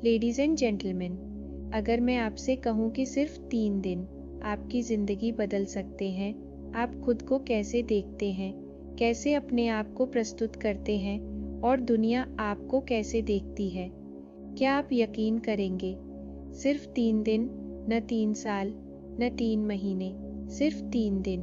Ladies and gentleman, अगर मैं आपसे कहूँ कि सिर्फ 3 दिन आपकी ज़िंदगी बदल सकते हैं, आप खुद को कैसे देखते हैं, कैसे अपने आप को प्रस्तुत करते हैं और दुनिया आपको कैसे देखती है, क्या आप यकीन करेंगे? सिर्फ 3 दिन, न 3 साल, न 3 महीने, सिर्फ 3 दिन।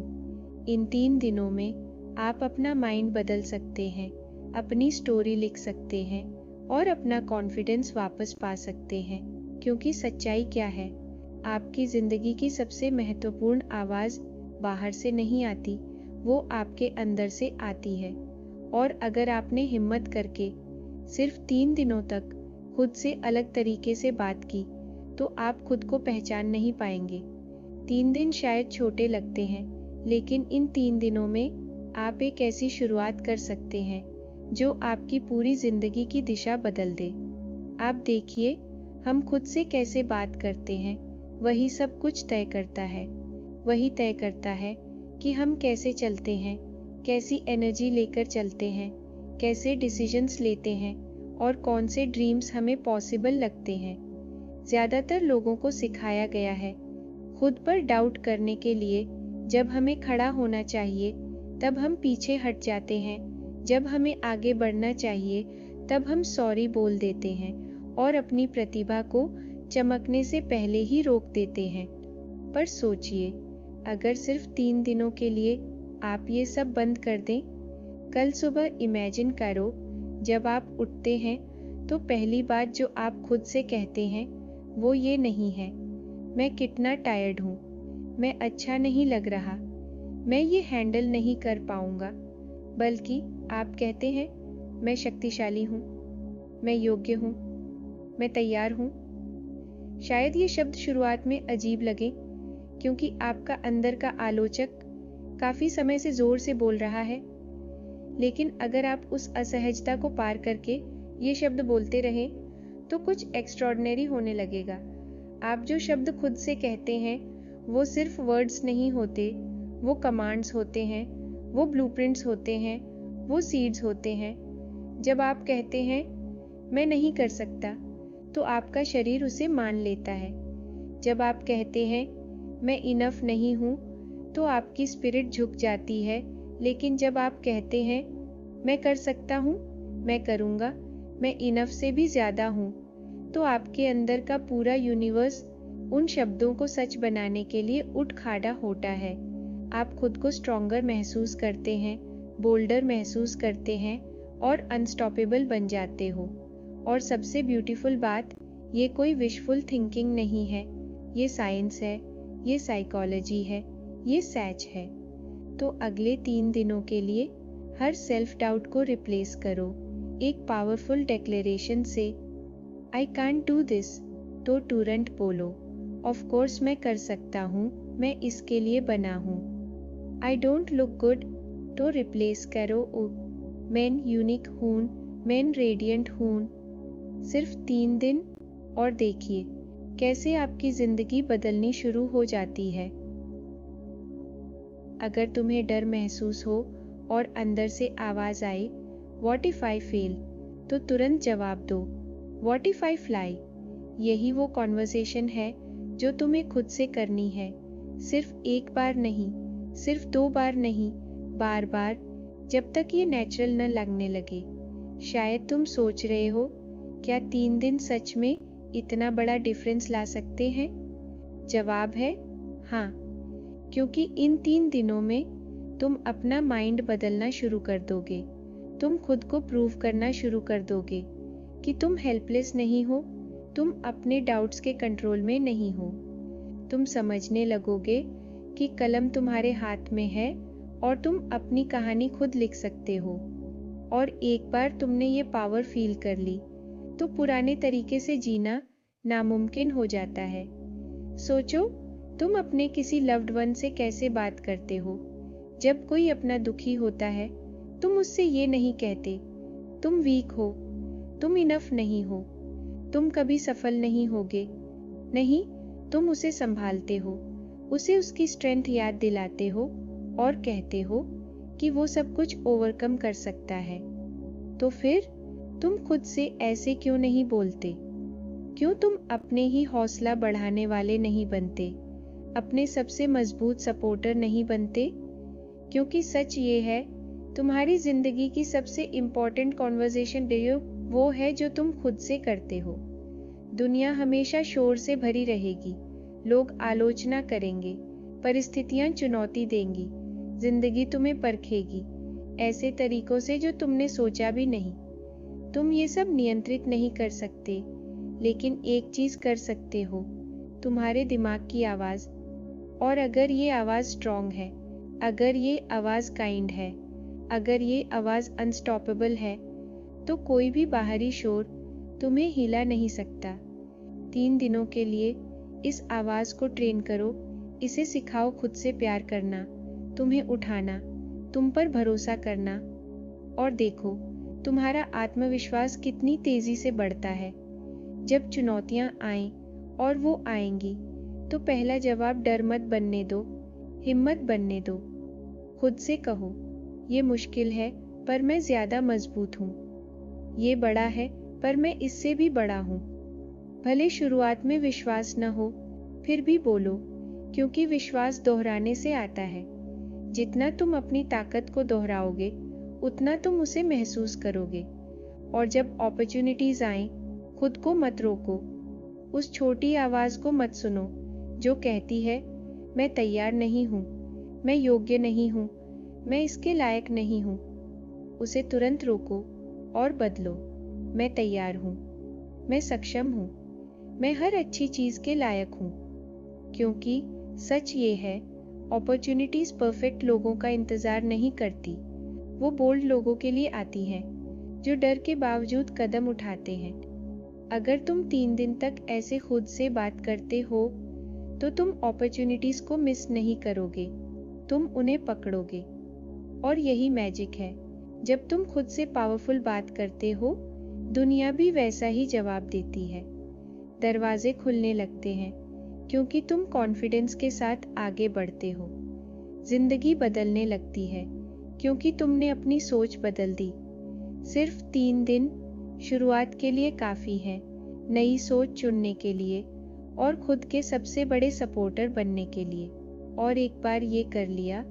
इन 3 दिनों में आप अपना माइंड बदल सकते हैं, अपनी स्टोरी लिख सकते हैं और अपना कॉन्फिडेंस वापस पा सकते हैं। क्योंकि सच्चाई क्या है? आपकी ज़िंदगी की सबसे महत्वपूर्ण आवाज़ बाहर से नहीं आती, वो आपके अंदर से आती है। और अगर आपने हिम्मत करके सिर्फ 3 दिनों तक खुद से अलग तरीके से बात की, तो आप खुद को पहचान नहीं पाएंगे। 3 दिन शायद छोटे लगते हैं, लेकिन इन 3 दिनों में आप एक ऐसी शुरुआत कर सकते हैं जो आपकी पूरी ज़िंदगी की दिशा बदल दे। आप देखिए, हम खुद से कैसे बात करते हैं, वही सब कुछ तय करता है। वही तय करता है कि हम कैसे चलते हैं, कैसी एनर्जी लेकर चलते हैं, कैसे डिसीजंस लेते हैं और कौन से ड्रीम्स हमें पॉसिबल लगते हैं। ज़्यादातर लोगों को सिखाया गया है खुद पर डाउट करने के लिए। जब हमें खड़ा होना चाहिए तब हम पीछे हट जाते हैं, जब हमें आगे बढ़ना चाहिए तब हम सॉरी बोल देते हैं और अपनी प्रतिभा को चमकने से पहले ही रोक देते हैं। पर सोचिए, अगर सिर्फ 3 दिनों के लिए आप ये सब बंद कर दें। कल सुबह इमेजिन करो, जब आप उठते हैं तो पहली बात जो आप खुद से कहते हैं वो ये नहीं है, मैं कितना टायर्ड हूँ, मैं अच्छा नहीं लग रहा, मैं ये हैंडल नहीं कर पाऊंगा। बल्कि आप कहते हैं, मैं शक्तिशाली हूँ, मैं योग्य हूँ, मैं तैयार हूँ। शायद ये शब्द शुरुआत में अजीब लगे, क्योंकि आपका अंदर का आलोचक काफ़ी समय से ज़ोर से बोल रहा है। लेकिन अगर आप उस असहजता को पार करके ये शब्द बोलते रहें, तो कुछ एक्स्ट्रॉर्डिनरी होने लगेगा। आप जो शब्द खुद से कहते हैं वो सिर्फ वर्ड्स नहीं होते, वो कमांड्स होते हैं, वो ब्लूप्रिंट्स होते हैं, वो सीड्स होते हैं। जब आप कहते हैं मैं नहीं कर सकता, तो आपका शरीर उसे मान लेता है। जब आप कहते हैं मैं इनफ नहीं हूँ, तो आपकी स्पिरिट झुक जाती है। लेकिन जब आप कहते हैं मैं कर सकता हूँ, मैं करूँगा, मैं इनफ से भी ज़्यादा हूँ, तो आपके अंदर का पूरा यूनिवर्स उन शब्दों को सच बनाने के लिए उठ खड़ा होता है। आप खुद को स्ट्रॉन्गर महसूस करते हैं, बोल्डर महसूस करते हैं और अनस्टॉपेबल बन जाते हो। और सबसे ब्यूटीफुल बात, ये कोई विशफुल थिंकिंग नहीं है, ये साइंस है, ये साइकोलॉजी है, ये सच है। तो अगले 3 दिनों के लिए हर सेल्फ डाउट को रिप्लेस करो एक पावरफुल डिक्लेरेशन से। आई कांट डू दिस, तो तुरंत बोलो, ऑफ कोर्स मैं कर सकता हूँ, मैं इसके लिए बना हूँ। आई डोंट लुक गुड, तो रिप्लेस करो ओ, मैं यूनिक हूँ, मैं रेडियंट हूँ। सिर्फ 3 दिन और देखिए कैसे आपकी ज़िंदगी बदलनी शुरू हो जाती है। अगर तुम्हें डर महसूस हो और अंदर से आवाज़ आए व्हाट इफ आई फेल, तो तुरंत जवाब दो व्हाट इफ आई फ्लाई। यही वो कॉन्वर्सेशन है जो तुम्हें खुद से करनी है। सिर्फ एक बार नहीं, सिर्फ 2 बार नहीं, बार बार, जब तक ये नेचुरल न लगने लगे। शायद तुम सोच रहे हो, क्या 3 दिन सच में इतना बड़ा डिफरेंस ला सकते हैं? जवाब है हाँ, क्योंकि इन 3 दिनों में तुम अपना माइंड बदलना शुरू कर दोगे। तुम खुद को प्रूव करना शुरू कर दोगे कि तुम हेल्पलेस नहीं हो, तुम अपने डाउट्स के कंट्रोल में नहीं हो। तुम समझने लगोगे कि कलम तुम्हारे हाथ में है और तुम अपनी कहानी खुद लिख सकते हो। और एक बार तुमने ये पावर फील कर ली, तो पुराने तरीके से जीना नामुमकिन हो जाता है। सोचो, तुम अपने किसी लव्ड वन से कैसे बात करते हो। जब कोई अपना दुखी होता है, तुम उससे ये नहीं कहते तुम वीक हो, तुम इनफ नहीं हो, तुम कभी सफल नहीं होगे। नहीं, तुम उसे संभालते हो, उसे उसकी स्ट्रेंथ याद दिलाते हो और कहते हो कि वो सब कुछ ओवरकम कर सकता है। तो फिर तुम खुद से ऐसे क्यों नहीं बोलते? क्यों तुम अपने ही हौसला बढ़ाने वाले नहीं बनते, अपने सबसे मजबूत सपोर्टर नहीं बनते? क्योंकि सच ये है, तुम्हारी जिंदगी की सबसे इम्पोर्टेंट कॉन्वर्सेशन वो है जो तुम खुद से करते हो। दुनिया हमेशा शोर से भरी रहेगी, लोग आलोचना करेंगे, परिस्थितियां चुनौती देंगी, जिंदगी तुम्हें परखेगी ऐसे तरीकों से जो तुमने सोचा भी नहीं। तुम ये सब नियंत्रित नहीं कर सकते, लेकिन एक चीज कर सकते हो, तुम्हारे दिमाग की आवाज। और अगर ये आवाज स्ट्रॉन्ग है, अगर ये आवाज काइंड है, अगर ये आवाज अनस्टॉपेबल है, तो कोई भी बाहरी शोर तुम्हें हिला नहीं सकता। 3 दिनों के लिए इस आवाज को ट्रेन करो, इसे सिखाओ खुद से प्यार करना, तुम्हें उठाना, तुम पर भरोसा करना, और देखो तुम्हारा आत्मविश्वास कितनी तेजी से बढ़ता है। जब चुनौतियां आएं, और वो आएंगी, तो पहला जवाब डर मत बनने दो, हिम्मत बनने दो। खुद से कहो, ये मुश्किल है पर मैं ज्यादा मजबूत हूँ, ये बड़ा है पर मैं इससे भी बड़ा हूँ। भले शुरुआत में विश्वास न हो, फिर भी बोलो, क्योंकि विश्वास दोहराने से आता है। जितना तुम अपनी ताकत को दोहराओगे, उतना तुम उसे महसूस करोगे। और जब अपॉर्चुनिटीज आए, खुद को मत रोको, उस छोटी आवाज को मत सुनो जो कहती है मैं तैयार नहीं हूँ, मैं योग्य नहीं हूँ, मैं इसके लायक नहीं हूँ। उसे तुरंत रोको और बदलो, मैं तैयार हूँ, मैं सक्षम हूँ, मैं हर अच्छी चीज के लायक हूँ। क्योंकि सच ये है, अपॉर्चुनिटीज परफेक्ट लोगों का इंतजार नहीं करती, वो बोल्ड लोगों के लिए आती हैं, जो डर के बावजूद कदम उठाते हैं। अगर तुम 3 दिन तक ऐसे खुद से बात करते हो, तो तुम अपॉर्चुनिटीज को मिस नहीं करोगे, तुम उन्हें पकड़ोगे। और यही मैजिक है, जब तुम खुद से पावरफुल बात करते हो, दुनिया भी वैसा ही जवाब देती है। दरवाजे खुलने लगते हैं, क्योंकि तुम कॉन्फिडेंस के साथ आगे बढ़ते हो। जिंदगी बदलने लगती है, क्योंकि तुमने अपनी सोच बदल दी। सिर्फ 3 दिन शुरुआत के लिए काफी है, नई सोच चुनने के लिए और खुद के सबसे बड़े सपोर्टर बनने के लिए। और एक बार ये कर लिया,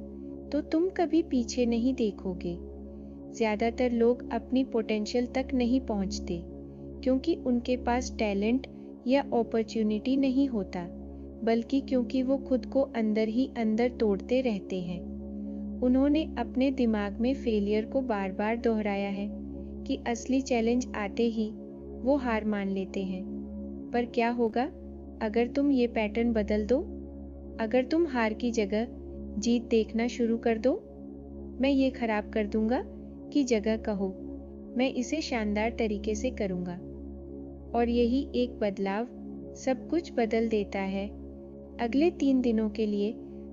तो तुम कभी पीछे नहीं देखोगे। ज्यादातर लोग अपनी पोटेंशियल तक नहीं पहुंचते, क्योंकि उनके पास टैलेंट या अपॉर्चुनिटी नहीं होता, बल्कि क्योंकि वो खुद को अंदर ही अंदर तोड़ते रहते हैं। उन्होंने अपने दिमाग में फेलियर को बार बार दोहराया है कि असली चैलेंज आते ही वो हार मान लेते हैं। पर क्या होगा अगर तुम ये पैटर्न बदल दो? अगर तुम हार की जगह जीत देखना शुरू कर दो? मैं ये खराब कर दूंगा की जगह कहो, मैं इसे शानदार तरीके से करूंगा। और यही एक बदलाव सब कुछ बदल देता है। अगले 3 दिनों के लिए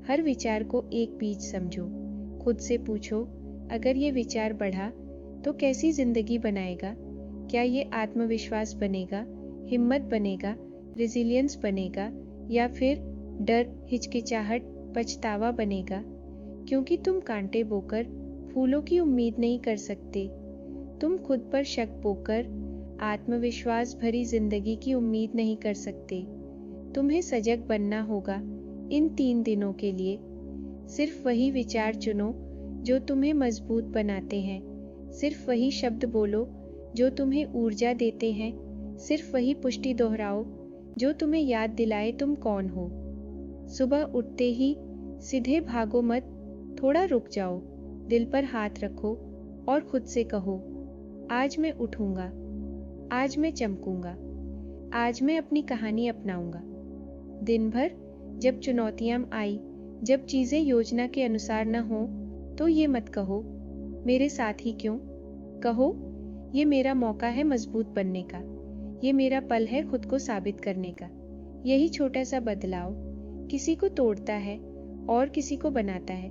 हर विचार को एक बीज समझो। खुद से पूछो, अगर ये विचार बढ़ा तो कैसी जिंदगी बनाएगा? क्या ये आत्मविश्वास बनेगा, हिम्मत बनेगा, रेजिलियंस बनेगा, या फिर डर, हिचकिचाहट, पछतावा बनेगा? क्योंकि तुम कांटे बोकर फूलों की उम्मीद नहीं कर सकते। तुम खुद पर शक बोकर आत्मविश्वास भरी जिंदगी की उम्मीद नहीं कर सकते। तुम्हें सजग बनना होगा इन 3 दिनों के लिए। सिर्फ वही विचार चुनो जो तुम्हें मजबूत बनाते हैं, सिर्फ वही शब्द बोलो जो तुम्हें ऊर्जा देते हैं, सिर्फ वही पुष्टि दोहराओ जो तुम्हें याद दिलाए तुम कौन हो। सुबह उठते ही सीधे भागो मत, थोड़ा रुक जाओ, दिल पर हाथ रखो और खुद से कहो, आज मैं उठूंगा, आज मैं चमकूंगा, आज मैं अपनी कहानी अपनाऊंगा। दिन भर जब चुनौतियां आई, जब चीजें योजना के अनुसार न हो, तो ये मत कहो मेरे साथ ही क्यों, कहो ये मेरा मौका है मजबूत बनने का, ये मेरा पल है खुद को साबित करने का। यही छोटा सा बदलाव किसी को तोड़ता है और किसी को बनाता है।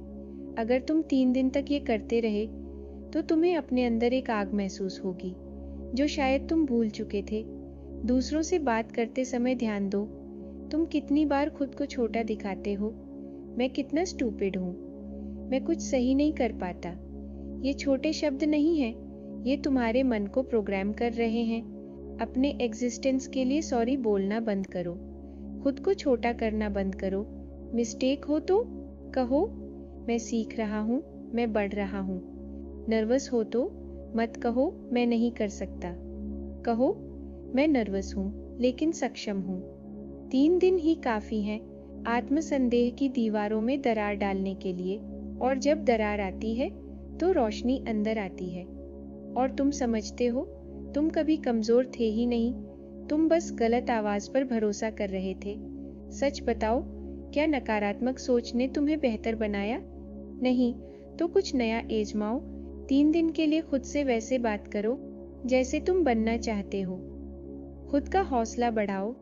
अगर तुम 3 दिन तक ये करते रहे, तो तुम्हें अपने अंदर एक आग महसूस होगी जो शायद तुम भूल चुके थे। दूसरों से बात करते समय ध्यान दो, तुम कितनी बार खुद को छोटा दिखाते हो। मैं कितना स्टूपिड हूँ, मैं कुछ सही नहीं कर पाता। ये छोटे शब्द नहीं हैं, ये तुम्हारे मन को प्रोग्राम कर रहे हैं। अपने एग्जिस्टेंस के लिए सॉरी बोलना बंद करो। खुद को छोटा करना बंद करो। मिस्टेक हो तो कहो, मैं सीख रहा हूँ, मैं बढ़ रहा हूँ। नर्वस हो तो मत कहो, मैं नहीं कर सकता। कहो, मैं नर्वस हूँ, लेकिन सक्षम हूँ। 3 दिन ही काफ़ी हैं आत्मसंदेह की दीवारों में दरार डालने के लिए, और जब दरार आती है तो रोशनी अंदर आती है और तुम समझते हो तुम कभी कमजोर थे ही नहीं, तुम बस गलत आवाज पर भरोसा कर रहे थे। सच बताओ, क्या नकारात्मक सोच ने तुम्हें बेहतर बनाया? नहीं, तो कुछ नया आजमाओ। 3 दिन के लिए खुद से वैसे बात करो जैसे तुम बनना चाहते हो। खुद का हौसला बढ़ाओ,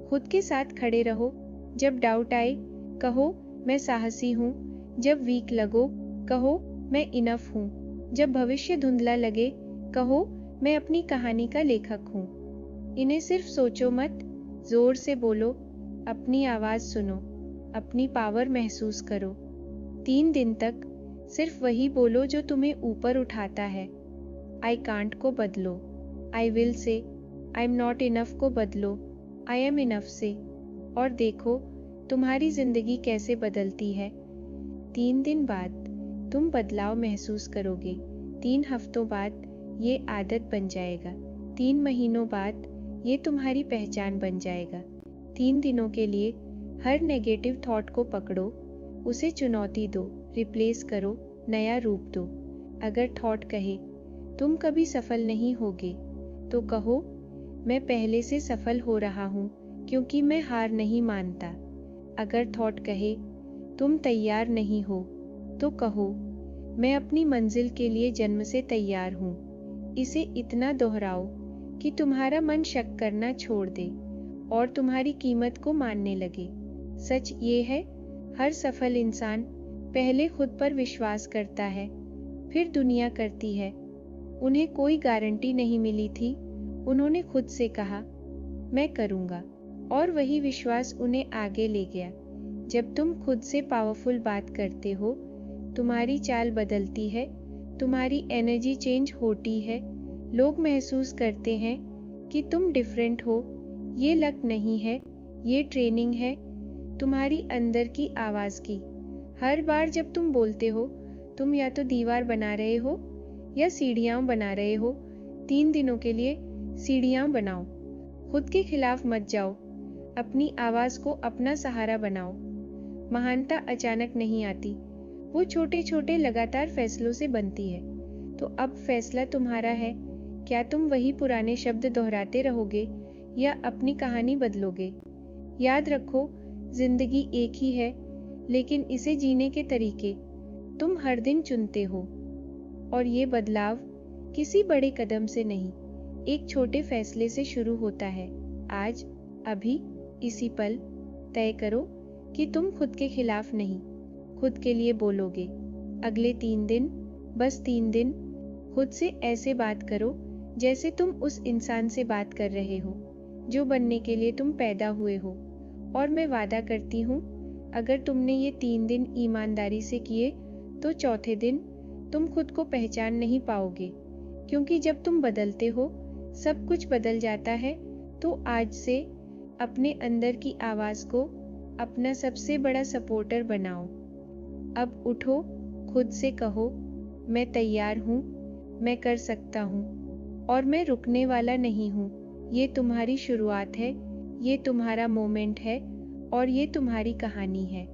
खुद के साथ खड़े रहो। जब डाउट आए, कहो मैं साहसी हूँ। जब वीक लगो, कहो मैं इनफ हूँ। जब भविष्य धुंधला लगे, कहो मैं अपनी कहानी का लेखक हूँ। इन्हें सिर्फ सोचो मत, जोर से बोलो, अपनी आवाज सुनो, अपनी पावर महसूस करो। 3 दिन तक सिर्फ वही बोलो जो तुम्हें ऊपर उठाता है। आई कांट को बदलो, I will say I am not enough को बदलो, आई एम इनफ से, और देखो तुम्हारी जिंदगी कैसे बदलती है। 3 दिन बाद तुम बदलाव महसूस करोगे। 3 हफ्तों बाद ये आदत बन जाएगा। 3 महीनों बाद ये तुम्हारी पहचान बन जाएगा। 3 दिनों के लिए हर नेगेटिव थॉट को पकड़ो, उसे चुनौती दो, रिप्लेस करो, नया रूप दो। अगर थॉट कहे तुम कभी सफल नहीं होगे, तो कहो मैं पहले से सफल हो रहा हूँ क्योंकि मैं हार नहीं मानता। अगर थॉट कहे तुम तैयार नहीं हो, तो कहो मैं अपनी मंजिल के लिए जन्म से तैयार हूँ। इसे इतना दोहराओ कि तुम्हारा मन शक करना छोड़ दे और तुम्हारी कीमत को मानने लगे। सच ये है, हर सफल इंसान पहले खुद पर विश्वास करता है, फिर दुनिया करती है। उन्हें कोई गारंटी नहीं मिली थी, उन्होंने खुद से कहा मैं करूँगा, और वही विश्वास उन्हें आगे ले गया। जब तुम खुद से पावरफुल बात करते हो, तुम्हारी चाल बदलती है, तुम्हारी एनर्जी चेंज होती है। लोग महसूस करते हैं कि तुम डिफरेंट हो। ये लक नहीं है, ये ट्रेनिंग है तुम्हारी अंदर की आवाज़ की। हर बार जब तुम बोलते हो, तुम या तो दीवार बना रहे हो या सीढ़ियाँ बना रहे हो। 3 दिनों के लिए सीढ़ियाँ बनाओ, खुद के खिलाफ मत जाओ, अपनी आवाज़ को अपना सहारा बनाओ। महानता अचानक नहीं आती, वो छोटे छोटे लगातार फैसलों से बनती है। तो अब फैसला तुम्हारा है, क्या तुम वही पुराने शब्द दोहराते रहोगे या अपनी कहानी बदलोगे? याद रखो, जिंदगी एक ही है, लेकिन इसे जीने के तरीके तुम हर दिन चुनते हो। और ये बदलाव किसी बड़े कदम से नहीं, एक छोटे फैसले से शुरू होता है। आज, अभी, इसी पल तय करो कि तुम खुद के खिलाफ नहीं, खुद के लिए बोलोगे। अगले 3 दिन, बस 3 दिन, खुद से ऐसे बात करो जैसे तुम उस इंसान से बात कर रहे हो जो बनने के लिए तुम पैदा हुए हो। और मैं वादा करती हूँ, अगर तुमने ये 3 दिन ईमानदारी से किए, तो चौथे दिन तुम खुद को पहचान नहीं पाओगे, क्योंकि जब तुम बदलते हो, सब कुछ बदल जाता है। तो आज से अपने अंदर की आवाज़ को अपना सबसे बड़ा सपोर्टर बनाओ। अब उठो, खुद से कहो मैं तैयार हूँ, मैं कर सकता हूँ, और मैं रुकने वाला नहीं हूँ। ये तुम्हारी शुरुआत है, ये तुम्हारा मोमेंट है, और ये तुम्हारी कहानी है।